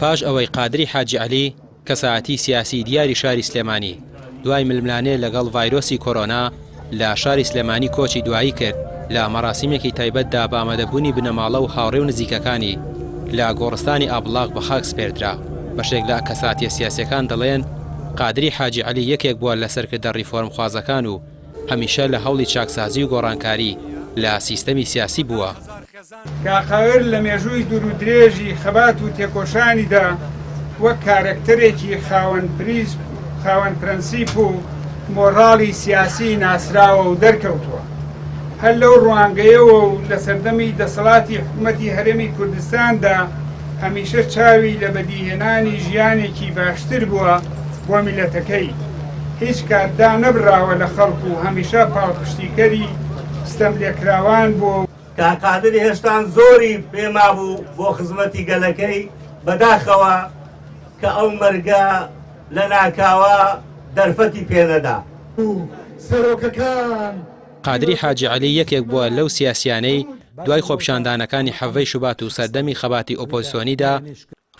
پاش ئەوەی قادری حاجی عەلی کەسایەتی سیاسی دیاری شاری سلێمانی دوای ململانێ لەگەڵ ڤایرۆسی کۆرۆنا لە شاری سلێمانی کۆچی دوایی کرد لە مەراسیمێکی تایبەتدا بە ئامادەبوونی بنەماڵە و هاوڕێ و نزیکەکانی لە گۆڕستانی ئابڵاغ بە خاک سپێردرا. بەشێک لە کەساتیە سیاسیەکان دەڵێن قادری حاجی عەلی یەکێک بووە لە سەرکردە ریفۆرمخوازەکان و هەمیشە لە هەوڵی چاکسازی و گۆڕانکاری لە سیستەمی سیاسی بووە. کاخاور لە مێژووی دوور و درێژی خەبات و تێکۆشانیدا وەک کارکتەرێکی خاوەن پرەنسیپ و مۆڕاڵی سیاسی ناسراوە و دەرکەوتووە. هەر لەو ڕوانگەیەوە و لە سەردەمی دەسەڵاتی حکوومەتی هەرێمی کوردستاندا هەمیشە چاوی لە بەدیهێنانی ژیانێکی باشتر بووە بۆ میلەتەکەی. هیچ کاتدا نەبراوە لە خەڵکو و هەمیشە پاڵپشتیکەری ستەم لێکراوان بوو. کاقادری هێشتان زۆری پێما بوو بۆ خزمەتی گەلەکەی بەداخەوە کە ئەو مەرگە لە ناکاوە دەرفەتی پێنەدا. سەرۆکەکان قادری حاجی عەلی یەکێک بووە لەو سیاسیانەی دوای خۆپیشاندانەکانی حەڤەی شوبات و سەردەمی خەباتی ئۆپۆزیسیۆنیدا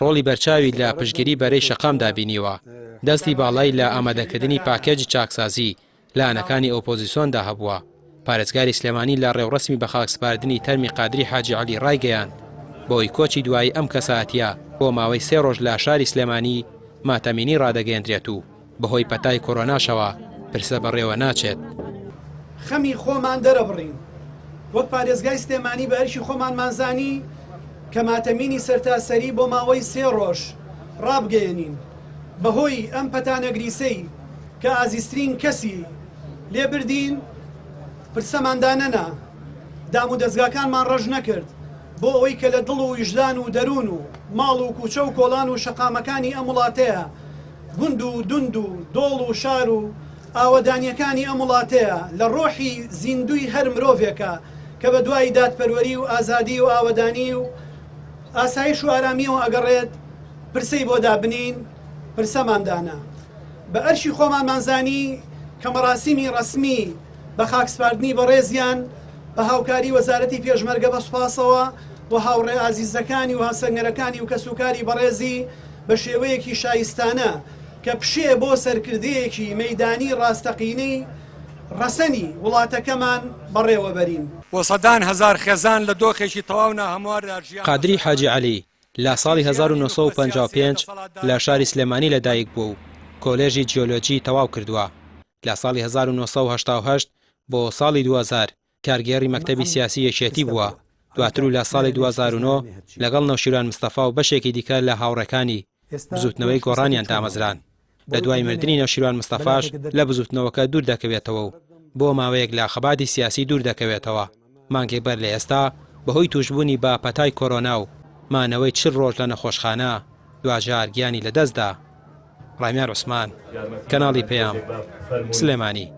ڕۆڵی بەرچاوی لە پشتگیری بەرەی شەقامدا بینیوە. دەستی باڵای لە ئامادەکردنی پاکێجی چاکسازی لایەنەکانی ئۆپۆزیسیۆندا هەبووە. پارێزگاری سلێمانی لە ڕێوڕسمی بە خاکسپاردنی تەرمی قادری حاجی عەلی ڕایگەیاند بۆی کۆچی دوایی ئەم کەساتیە بۆ ماوەی 3 ڕۆژ لە شاری سلێمانی ماتەمینی ڕادەگەیەندرێت و بەهۆی پەتای کۆرۆناشەوە پرسە بەڕێوە ناچێت. خەمی خۆمان دەرەبڕین وەک پارێزگای سلێمانی بە ئەرشی خۆمان مازانی کە ماتەمینی سەرتاسەری بۆ ماوەی 3 ڕۆژ ڕابگەیەنین بەهۆی ئەم پەتانەگریسەی کە ئازیزترین کەسی لێبردین پرسەماندانەنا دام و دەستگاکانمان ڕەش نەکرد بۆ ئەوەی کە لە دڵ و ویژدان و دەروون و ماڵ و کوچە و کۆڵان و شەقامەکانی ئەم وڵاتەیە گوند و دوند و دۆڵ و شار و ئاوەدانیەکانی ئەم وڵاتەیە لە ڕۆحی زیندوی هەر مرۆڤێکە کە بە دوای دادپەروەری و ئازادی و ئاوەدانی و ئاسایش و ئارامیەوە ئەگەڕێت پرسەی بۆ دابنین پرسەماندانە. بە ئەرشی خۆمان مانزانی کە مەراسیمی ڕەسمی بە خاکسپاردنی بەڕێزیان بە هاوکاری وەزارەتی پێشمەرگە بە سوپاسەوە و هاوڕێ ئازیزەکانی و هەسەنگەرەکانی و کەسوکاری بەڕێزی بە شێوەیەکی شایستانە کە پشێ بۆ سەرکردەیەکی مەیدانی ڕاستەقینەی ڕەسەنی وڵاتەکەمان بەڕێوەبەرین. بۆ سەدان هەزار خێزان لە دۆخێکی تەواونا هەموار قادری حاجی عەلی لە ساڵی 1955 لە شاری سلێمانی لەدایک بوو و کۆلێژی جیۆلۆجی تەواو کردووە. لە ساڵی 1988 بۆ ساڵی 2000 کارگێڕی مەکتەبی سیاسی یەکێتی بووە. دواتر و لە ساڵی 2009 لەگەڵ نەوشیروان مستەفا و بەشێکی دیکە لە هاوڕەکانی بزوتنەوەی گۆڕانیان دامەزران. لە دوای مردنی نەوشیروان مستەفاش لە بزوتنەوەکە دوور دەکەوێتەوە و بۆ ماوەیەک لە خەباتی سیاسی دوور دەکەوێتەوە. مانگێک بەر لە ئێستا بەهۆی توشبوونی بە پەتای کۆرۆنا و مانەوەی 40 ڕۆژ لە نەخۆشخانە دوجار گیانی لەدەستدا. ڕامیار عوسمان، کەناڵی پەیام، سلێمانی.